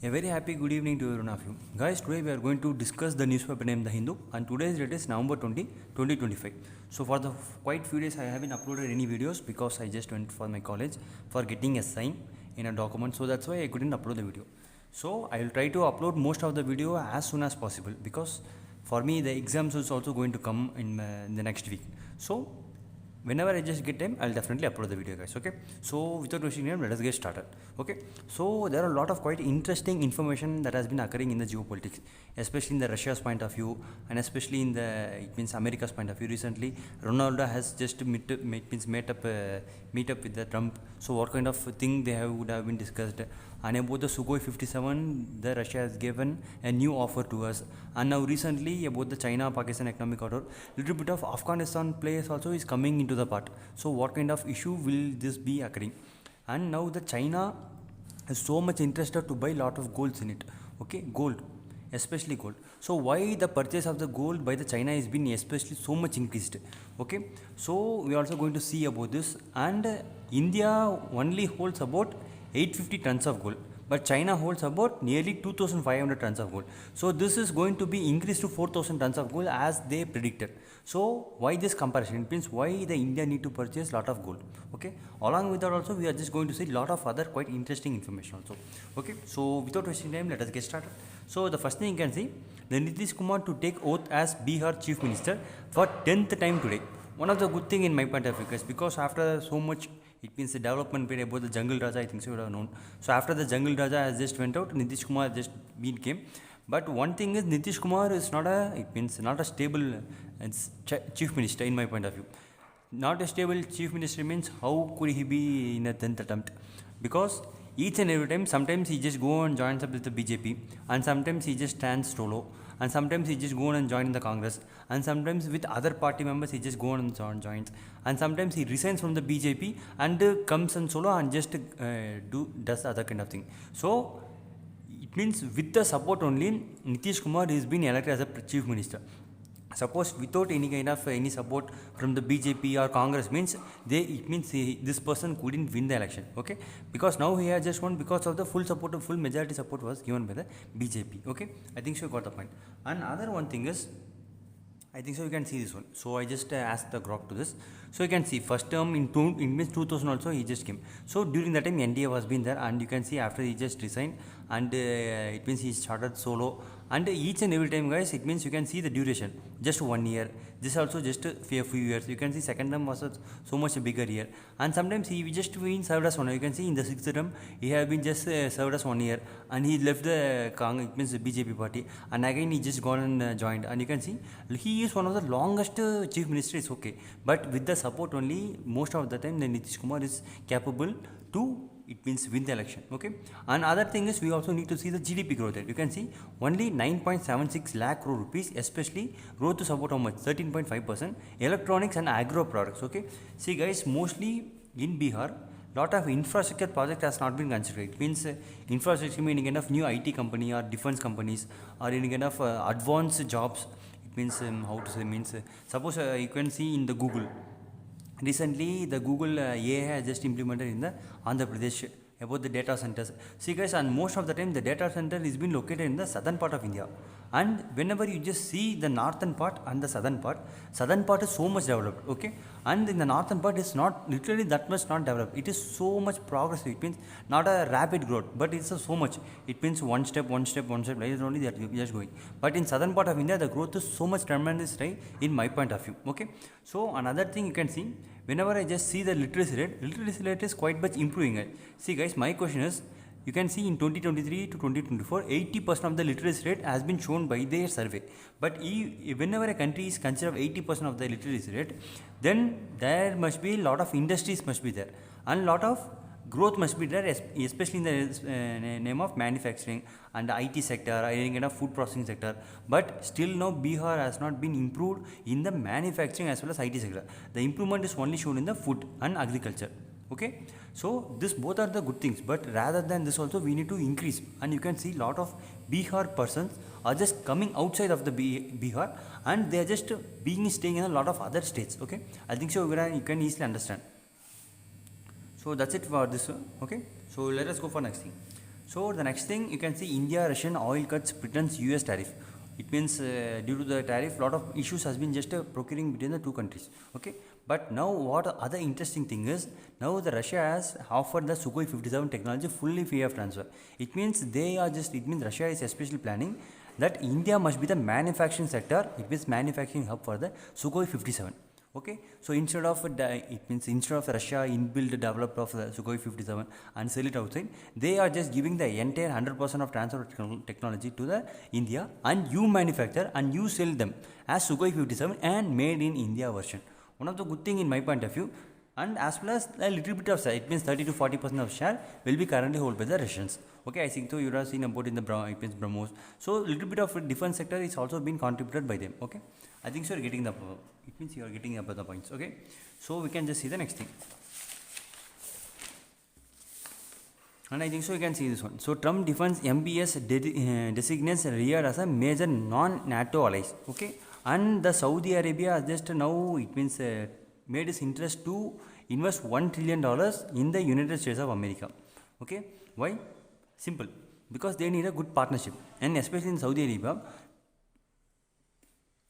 A very happy good evening to every one of you. Guys, today we are going to discuss the newspaper named The Hindu, and today's date is November 20, 2025. So for the quite few days I haven't uploaded any videos because I just went for my college for getting a sign in a document, so that's why I couldn't upload the video. So I will try to upload most of the video as soon as possible because for me the exams is also going to come in the next week. So whenever I just get time, I'll definitely upload the video, guys. Okay, so without wasting time, let us get started. Okay, so there are a lot of quite interesting information that has been occurring in the geopolitics, especially in the Russia's point of view and especially in the America's point of view. Recently Ronaldo has just meet up with the Trump. So what kind of thing they would have been discussed, and about the Sukhoi 57, the Russia has given a new offer to us. And now recently about the China-Pakistan economic corridor, little bit of Afghanistan players also is coming into the part. So what kind of issue will this be occurring? And now the China is so much interested to buy lot of golds in it. Okay, gold, especially gold. So why the purchase of the gold by the China has been especially so much increased? Okay, so we are also going to see about this. And India only holds about 850 tons of gold, but China holds about nearly 2500 tons of gold. So this is going to be increased to 4000 tons of gold as they predicted. So why this comparison? It means why the India need to purchase lot of gold. Okay, along with that also we are just going to see lot of other quite interesting information also. Okay, so without wasting time, let us get started. So the first thing you can see, the Nitish Kumar to take oath as Bihar Chief Minister for 10th time today. One of the good thing in my point of view, guys, because after so much, it means the development period about the Jungle Raja, I think so you would have known. So after the Jungle Raja has just went out, Nitish Kumar just came. But one thing is, Nitish Kumar is not a stable chief minister in my point of view. Not a stable chief minister means how could he be in a 10th attempt? Because each and every time, sometimes he just go and joins up with the BJP, and sometimes he just stands solo, and sometimes he just go and join the Congress, and sometimes with other party members he just go and joins, and sometimes he resigns from the BJP and comes and solo and just does other kind of thing. So it means with the support only, Nitish Kumar is being elected as a chief minister. Suppose without any kind of any support from the BJP or Congress means this person couldn't win the election. Okay, because now he has just won because of the full majority support was given by the BJP. Okay, I think so you got the point. And other one thing is, I think so you can see this one. So I just asked the grok to this. So you can see first term in 2000 also he just came. So during that time NDA was been there, and you can see after he just resigned, and it means he started solo. And each and every time, guys, it means you can see the duration just 1 year. This also just a few years. You can see second term was so much bigger year, and sometimes he just been served as 1 year. You can see in the sixth term he have been just served as 1 year, and he left the it means the BJP party, and again he just gone and joined. And you can see he is one of the longest chief minister. Is okay, but with the support only, most of the time the Nitish Kumar is capable to win the election. Okay, and other thing is we also need to see the GDP growth rate. You can see only 9.76 lakh crore rupees, especially growth to support how much 13.5%, electronics and agro products. Okay, see guys, mostly in Bihar lot of infrastructure project has not been considered. It means infrastructure meaning kind of new IT company or defense companies or any kind of advanced jobs. It means how to say means suppose you can see in the Google. Recently, the Google AI has just implemented in the Andhra Pradesh about the data centers. See guys, and most of the time the data center is being located in the southern part of India. And whenever you just see the northern part and the southern part is so much developed. Okay, and in the northern part is not literally that much not developed. It is so much progressive. It means not a rapid growth, but it's so much. It means one step like that only that you just going. But in southern part of India, the growth is so much tremendous, right? In my point of view. Okay, so another thing you can see, whenever I just see the literacy rate is quite much improving. See guys, my question is, you can see in 2023 to 2024, 80% of the literacy rate has been shown by their survey. But whenever a country is considered 80% of the literacy rate, then there must be a lot of industries must be there, and lot of growth must be there, especially in the name of manufacturing and the IT sector or any kind of food processing sector. But still now Bihar has not been improved in the manufacturing as well as IT sector. The improvement is only shown in the food and agriculture. Okay, so this both are the good things, but rather than this also we need to increase. And you can see lot of Bihar persons are just coming outside of the Bihar, and they are just staying in a lot of other states. Okay, I think so you can easily understand. So that's it for this one. Okay, so let us go for next thing. So the next thing you can see, India Russian oil cuts pretends US tariff. It means due to the tariff, lot of issues has been just procuring between the two countries. Okay, but now what other interesting thing is, now the Russia has offered the Sukhoi 57 technology fully free of transfer. It means they are just, it means Russia is especially planning that India must be the manufacturing sector. It means manufacturing hub for the Sukhoi 57. Okay, so instead of Russia inbuilt developed of the Sukhoi 57 and sell it outside, they are just giving the entire 100% of transfer technology to the India, and you manufacture and you sell them as Sukhoi 57 and made in India version. One of the good thing in my point of view, and as well as a little bit of share, it means 30 to 40% of share will be currently held by the Russians. Okay, I think so you have seen about in the BrahMos. So little bit of defense sector is also being contributed by them. Okay, I think so you're getting the, it means you are getting the points. Okay, so we can just see the next thing. And I think so you can see this one. So Trump defends MBS designates Riyadh as a major non-NATO allies. Okay, and the Saudi Arabia just now, it means made his interest to invest $1 trillion in the United States of America. Okay, why? Simple, because they need a good partnership, and especially in Saudi Arabia,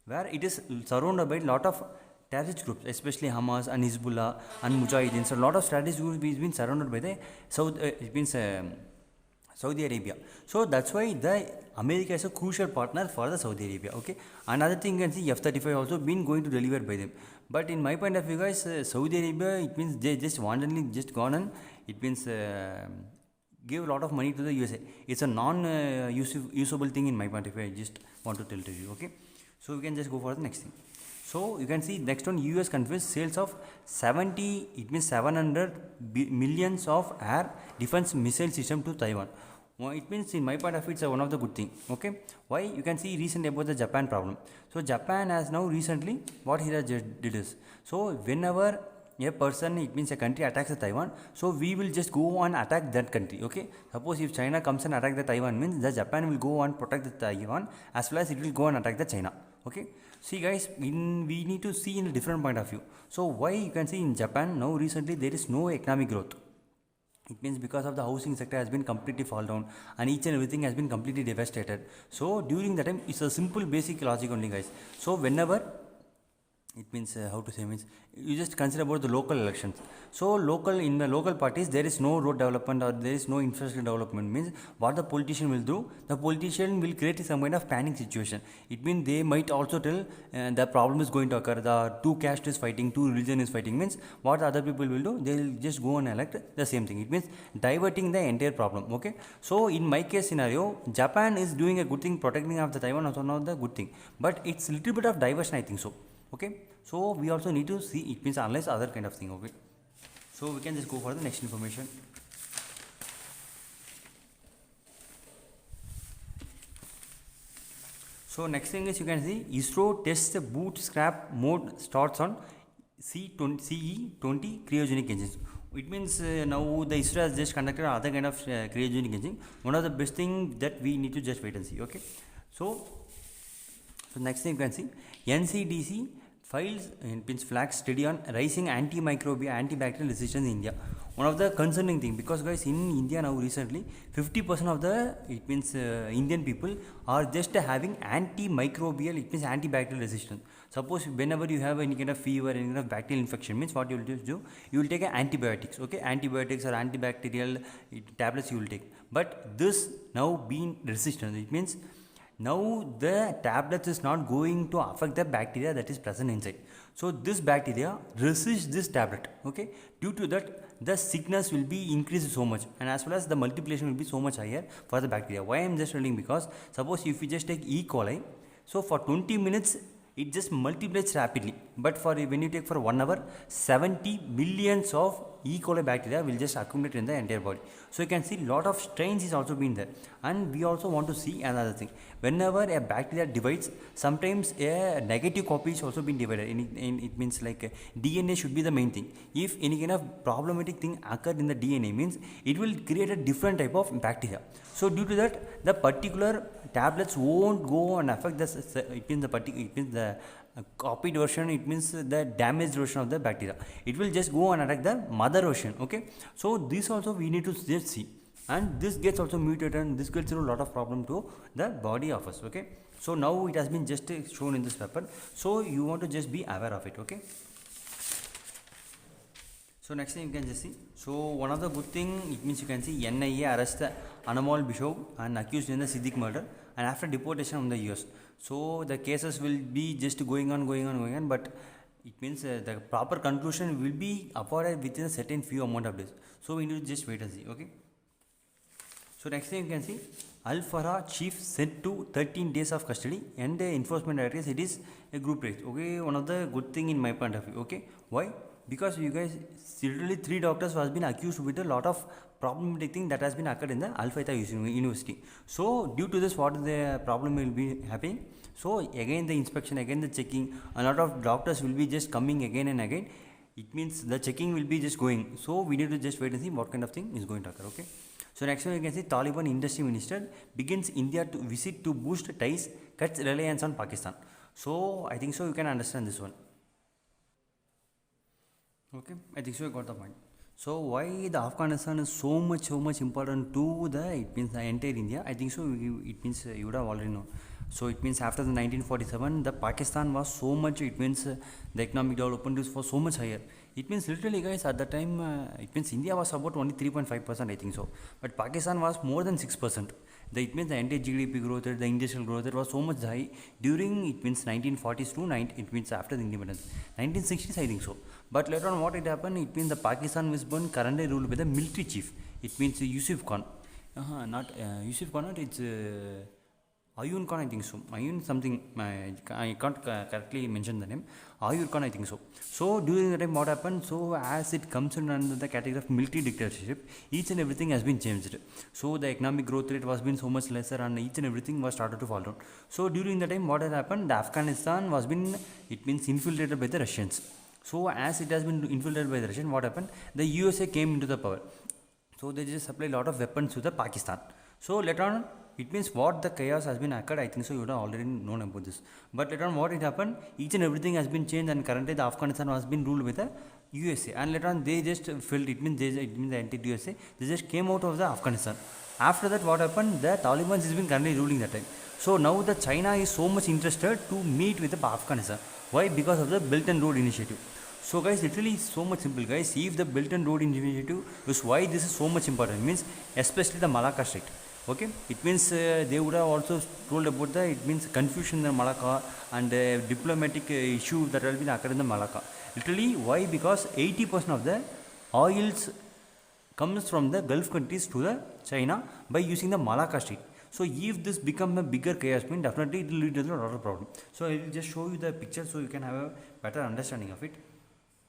where it is surrounded by a lot of terrorist groups, especially Hamas and Hezbollah and Mujahideen. So a lot of strategic groups is been surrounded by the Saudi Arabia. So that's why the America is a crucial partner for the Saudi Arabia. Okay, another thing you can see, F-35 also been going to deliver by them. But in my point of view, guys, Saudi Arabia, it means they just wantonly just gone and it means give a lot of money to the USA. It's a non-usable thing in my point of view. I just want to tell to you. Okay, so we can just go for the next thing. So you can see next one, US confirms sales of 700 millions of air defense missile system to Taiwan. Well, it means in my part of it, it's one of the good thing. Okay, why? You can see recently about the Japan problem. So Japan has now recently what he has did is, so whenever a person, it means a country attacks the Taiwan, so we will just go and attack that country. Okay, suppose if China comes and attack the Taiwan, means the Japan will go and protect the Taiwan as well as it will go and attack the China. Okay, see guys, we need to see in a different point of view. So why? You can see in Japan now recently there is no economic growth. It means because of the housing sector has been completely fall down and each and everything has been completely devastated. So during that time, it's a simple basic logic only, guys. So whenever, it means how to say, means you just consider about the local elections. So in the local parties there is no road development or there is no infrastructure development, means what the politician will do, the politician will create some kind of panic situation. It means they might also tell the problem is going to occur, the two caste is fighting, two religion is fighting, means what other people will do, they will just go and elect the same thing. It means diverting the entire problem. Okay, so in my case scenario, Japan is doing a good thing, protecting of the Taiwan also not the good thing, but it's little bit of diversion, I think so. Okay, so we also need to see, it means analyze other kind of thing. Okay, so we can just go for the next information. So next thing is, you can see ISRO tests the boot scrap mode starts on CE20 cryogenic engines. It means now the ISRO has just conducted other kind of cryogenic engine. One of the best thing that we need to just wait and see. Okay, so next thing you can see, NCDC files flags study on rising antimicrobial antibacterial resistance in India. One of the concerning thing, because guys in India now recently 50% of the Indian people are just having antimicrobial, it means antibacterial resistance. Suppose whenever you have any kind of fever, any kind of bacterial infection, means what you will just do, you will take antibiotics. Okay, antibiotics or antibacterial tablets you will take, but this now being resistant, it means now the tablets is not going to affect the bacteria that is present inside. So this bacteria resists this tablet. Okay, due to that the sickness will be increased so much, and as well as the multiplication will be so much higher for the bacteria. Why I am just telling, because suppose if you just take E. coli, so for 20 minutes it just multiplies rapidly, but for when you take for 1 hour, 70 millions of E. coli bacteria will just accumulate in the entire body. So you can see lot of strains is also been there. And we also want to see another thing, whenever a bacteria divides, sometimes a negative copy is also been divided. It means like DNA should be the main thing. If any kind of problematic thing occurred in the DNA, means it will create a different type of bacteria. So due to that, the particular tablets won't go and affect the copied version, it means the damaged version of the bacteria. It will just go and attack the mother version. Okay, so this also we need to just see. and this gets also mutated, and this gets a lot of problem to the body of us. Okay, so now it has been just shown in this paper, so you want to just be aware of it. Okay, so next thing you can just see, so one of the good thing, it means you can see NIA arrest the Anamal Bishop and accused in the Siddiq murder, and after deportation from the US. So the cases will be just going on, but it means the proper conclusion will be afforded within a certain few amount of days. So we need to just wait and see. Okay, so next thing you can see, Al Farah chief sent to 13 days of custody, and the enforcement directors, it is a group race. Okay, one of the good thing in my point of view. Okay, why? Because you guys, literally 3 doctors has been accused with a lot of problematic thing that has been occurred in the Al Faida University. So due to this, what the problem will be happening? So again the inspection, again the checking, a lot of doctors will be just coming again and again. It means the checking will be just going. So we need to just wait and see what kind of thing is going to occur. Okay. So next one you can see, Taliban industry minister begins India to visit to boost ties, cuts reliance on Pakistan. So I think so you can understand this one. Okay, I think so you got the point. So why the Afghanistan is so much important to the, it means the entire India? I think so it means you would have already known. So it means after the 1947, the Pakistan was so much, it means the economic development was so much higher. It means literally guys, at that time, it means India was about only 3.5%, I think so. But Pakistan was more than 6%. It means the entire GDP growth rate, the industrial growth rate was so much high during, it means 1940s to it means after the independence. 1960s, I think so. But later on what it happened, it means the Pakistan was born currently ruled by the military chief. It means Yusuf Khan. Not Yusuf Khan, it's Ayun Khan, I think so. Ayun something, I can't correctly mention the name. Ayun Khan, I think so. So during the time what happened, so as it comes in under the category of military dictatorship, each and everything has been changed. So the economic growth rate was been so much lesser, and each and everything was started to fall down. So during the time what has happened, the Afghanistan was been, it means infiltrated by the Russians. So as it has been infiltrated by the Russians, what happened? The USA came into the power. So they just supply a lot of weapons to the Pakistan. So later on, it means what the chaos has been occurred, I think so you would have already known about this. But later on what it happened, each and everything has been changed, and currently the Afghanistan has been ruled by the USA. And later on they just felt, it means the anti-USA, they just came out of the Afghanistan. After that what happened, the Taliban has been currently ruling that time. So now the China is so much interested to meet with the Afghanistan. Why? Because of the Belt and Road Initiative. So guys, literally so much simple guys. If the Belt and Road Initiative is why this is so much important, means especially the Malacca Strait. Okay, it means they would have also told about the, it means confusion in the Malacca and diplomatic issue that has been occurred in the Malacca. Literally why? Because 80% of the oils comes from the Gulf countries to the China by using the Malacca Strait. So if this become a bigger chaos, mean definitely it will lead to a lot of problem. So I will just show you the picture so you can have a better understanding of it.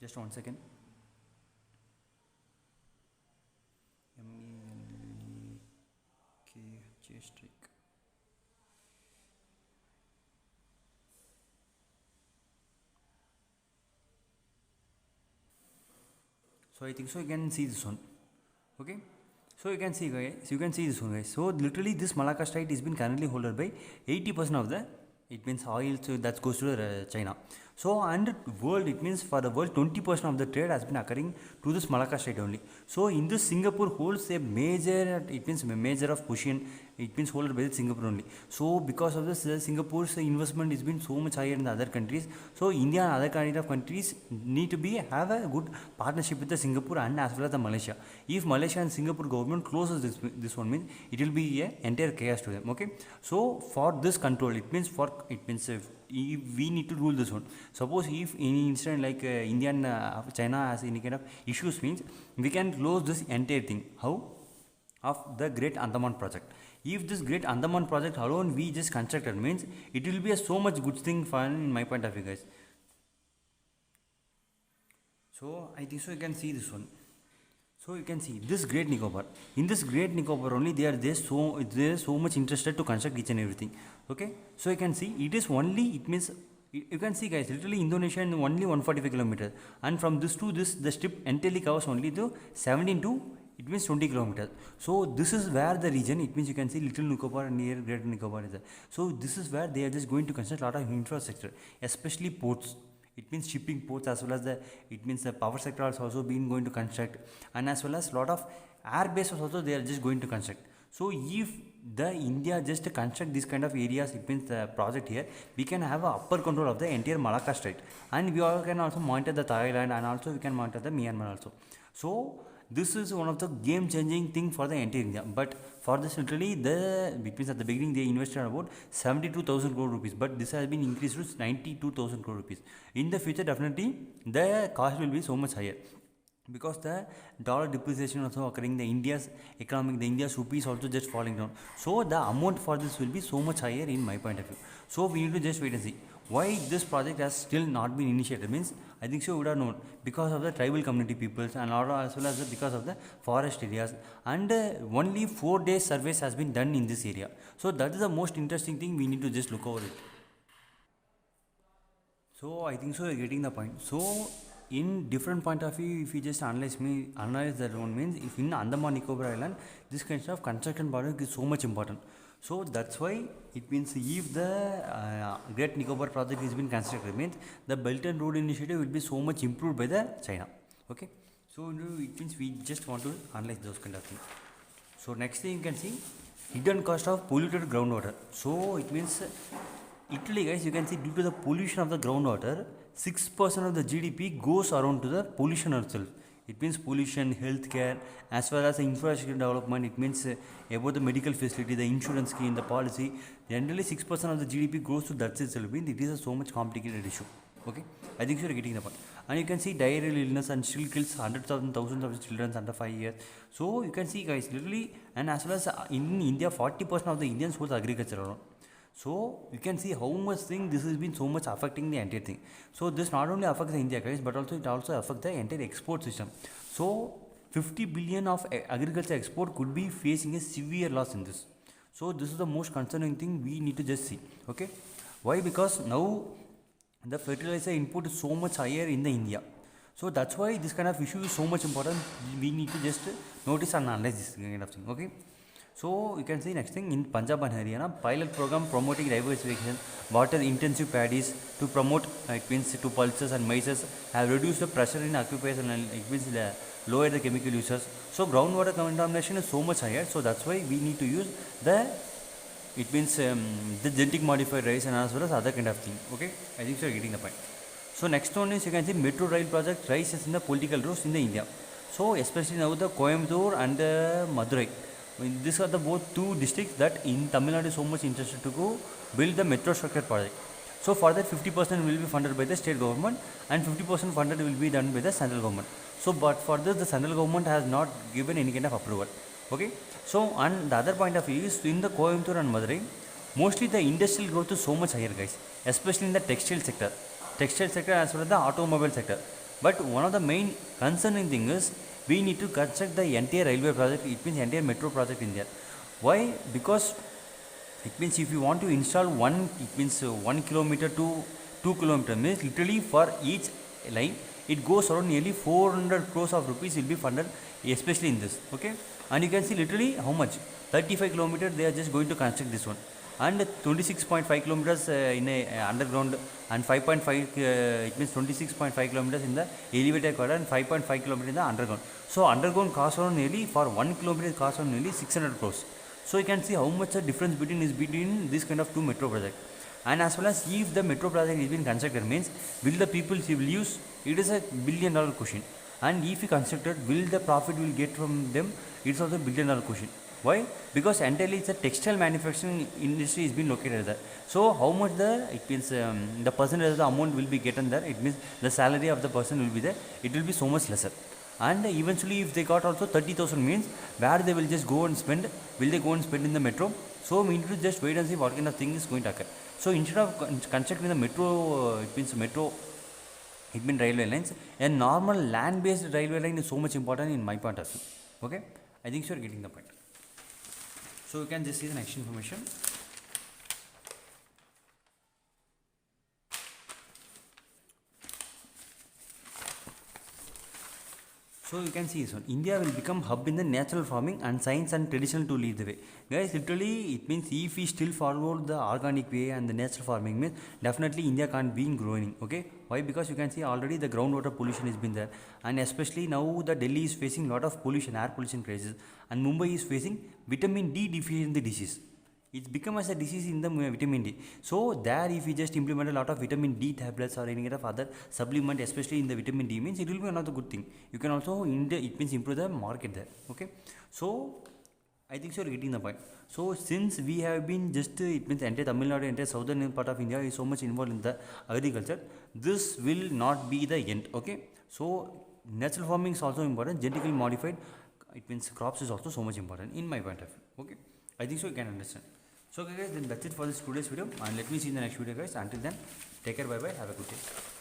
Just 1 second. So I think so you can see this one. Okay, so you can see guys, this one guys. So literally this Malacca Strait is been currently held by 80% of the, it means oil, so that goes to China. So and world, it means for the world 20% of the trade has been occurring to this Malacca Strait only. So in this Singapore holds a major, it means a major of position, it means holded by Singapore only. So because of this, Singapore's investment is been so much higher in the other countries. So India and other kind of countries need to be have a good partnership with the Singapore and as well as the Malaysia. If Malaysia and Singapore government closes this one, means it will be a entire chaos to them. Okay, so for this control, it means if we need to rule this one. Suppose if any incident like India and China has any kind of issues, means we can close this entire thing. How? Of the Great Andaman project. If this Great Andaman project alone we just constructed, means it will be a so much good thing for in my point of view guys. So I think so you can see this one. So you can see this Great Nicobar. In this Great Nicobar only they are so much interested to construct each and everything. Okay, so you can see it is only, it means you can see guys, literally Indonesia in only 145 kilometers, and from this to this the strip entirely covers only the 17 to, it means 20 kilometers. So this is where the region, it means you can see Little Nicobar and near Great Nicobar is there. So this is where they are just going to construct a lot of infrastructure, especially ports. It means shipping ports, as well as the, it means the power sector has also been going to construct, and as well as lot of air base also they are just going to construct. So if the India just construct this kind of areas, it means the project here, we can have a upper control of the entire Malacca Strait, and we all can also monitor the Thailand, and also we can monitor the Myanmar also. So this is one of the game changing thing for the entire India. But for this literally the, it means at the beginning they invested about 72,000 crore rupees, but this has been increased to 92,000 crore rupees. In the future definitely the cost will be so much higher, because the dollar depreciation also occurring, the India's economic, the India's rupee is also just falling down. So the amount for this will be so much higher in my point of view. So we need to just wait and see. Why this project has still not been initiated means, I think so you would have known, because of the tribal community peoples, and as well as because of the forest areas, and only 4 days surveys has been done in this area. So that is the most interesting thing, we need to just look over it. So I think so you're getting the point. So in different point of view, if you just analyze that one means, if in Andaman Nicobar Island, this kind of construction project is so much important. So that's why it means if the Great Nicobar project is been constructed, means the Belt and Road Initiative will be so much improved by the China. Okay. So it means we just want to analyze those kind of things. So next thing you can see, hidden cost of polluted groundwater. So it means Italy, guys, you can see due to the pollution of the groundwater, 6% of the GDP goes around to the pollution itself. It means pollution, healthcare, as well as the infrastructure development. It means about the medical facility, the insurance scheme, the policy. Generally, 6% of the GDP goes to that itself. Means it is a so much complicated issue. Okay, I think you are getting the point. And you can see diarrheal illness and still kills hundreds of thousands of children under 5 years. So you can see, guys, literally, and as well as in India, 40% of the Indians hold agriculture around. So you can see how much thing this has been so much affecting the entire thing. So this not only affects the India, guys, but also it also affects the entire export system. So 50 billion of agriculture export could be facing a severe loss in this. So this is the most concerning thing we need to just see. Okay, why? Because now the fertilizer input is so much higher in the India. So that's why this kind of issue is so much important. We need to just notice and analyze this kind of thing. Okay. So you can see next thing in Punjab and Haryana, pilot program promoting diversification, water intensive paddies to promote, it means to pulses and maises, have reduced the pressure in aquifers, and it means lower the chemical uses. So groundwater contamination is so much higher. So that's why we need to use the, it means the genetic modified rice and as well as other kind of thing. Okay, I think you are getting the point. So next one is, you can see metro rail project rises in the political routes in the India. So especially now the Coimbatore and Madurai. These are the both two districts that in Tamil Nadu is so much interested to go build the metro structure project. So for that 50% will be funded by the state government and 50% funded will be done by the central government. So but for this the central government has not given any kind of approval. Okay. So and the other point of view is in the Coimbatore and Madurai, mostly the industrial growth is so much higher, guys, especially in the textile sector as well as the automobile sector. But one of the main concerning thing is we need to construct the entire railway project, it means entire metro project in there. Why? Because it means if you want to install one, it means 1 kilometer to 2 kilometer means literally for each line it goes around nearly 400 crores of rupees will be funded, especially in this. Okay, and you can see literally how much, 35 kilometers they are just going to construct this one, and 26.5 kilometers in a underground, and 5.5 it means 26.5 kilometers in the elevated corridor, and 5.5 kilometers in the underground. So underground cost around nearly for 1 kilometer cost around nearly 600 crores. So you can see how much the difference between this kind of two metro project. And as well as if the metro project is being constructed means, will the people will use, it is a $1 billion question. And if you constructed, will the profit will get from them, it's also $1 billion question. Why? Because entirely it's a textile manufacturing industry is being located there. So how much it means the percentage of the amount will be getting there, it means the salary of the person will be there, it will be so much lesser. And eventually if they got also 30,000 means where they will just go and spend, will they go and spend in the metro? So we need to just wait and see what kind of thing is going to occur. So instead of constructing the metro, it means railway lines, a normal land based railway line is so much important in my point of view. Okay, I think you are getting the point. So you can just see the next information. So So you can see this one. India will become hub in the natural farming and science and traditional to lead the way. Guys, literally it means if we still follow the organic way and the natural farming means definitely India can't be growing. Okay, why? Because you can see already the groundwater pollution has been there, and especially now the Delhi is facing lot of pollution, air pollution crisis, and Mumbai is facing vitamin D deficiency disease. It's become as a disease in the vitamin D. So there, if we just implement a lot of vitamin D tablets or any kind of other supplement, especially in the vitamin D, means it will be another good thing. You can also it means improve the market there. Okay, so I think so you're getting the point. So since we have been just it means entire Tamil Nadu, entire southern part of India is so much involved in the agriculture, this will not be the end. Okay, so natural farming is also important. Genetically modified, it means crops is also so much important in my point of view. Okay, I think so you can understand. So guys, then that's it for this today's video, and let me see you in the next video guys. Until then, take care, bye bye, have a good day.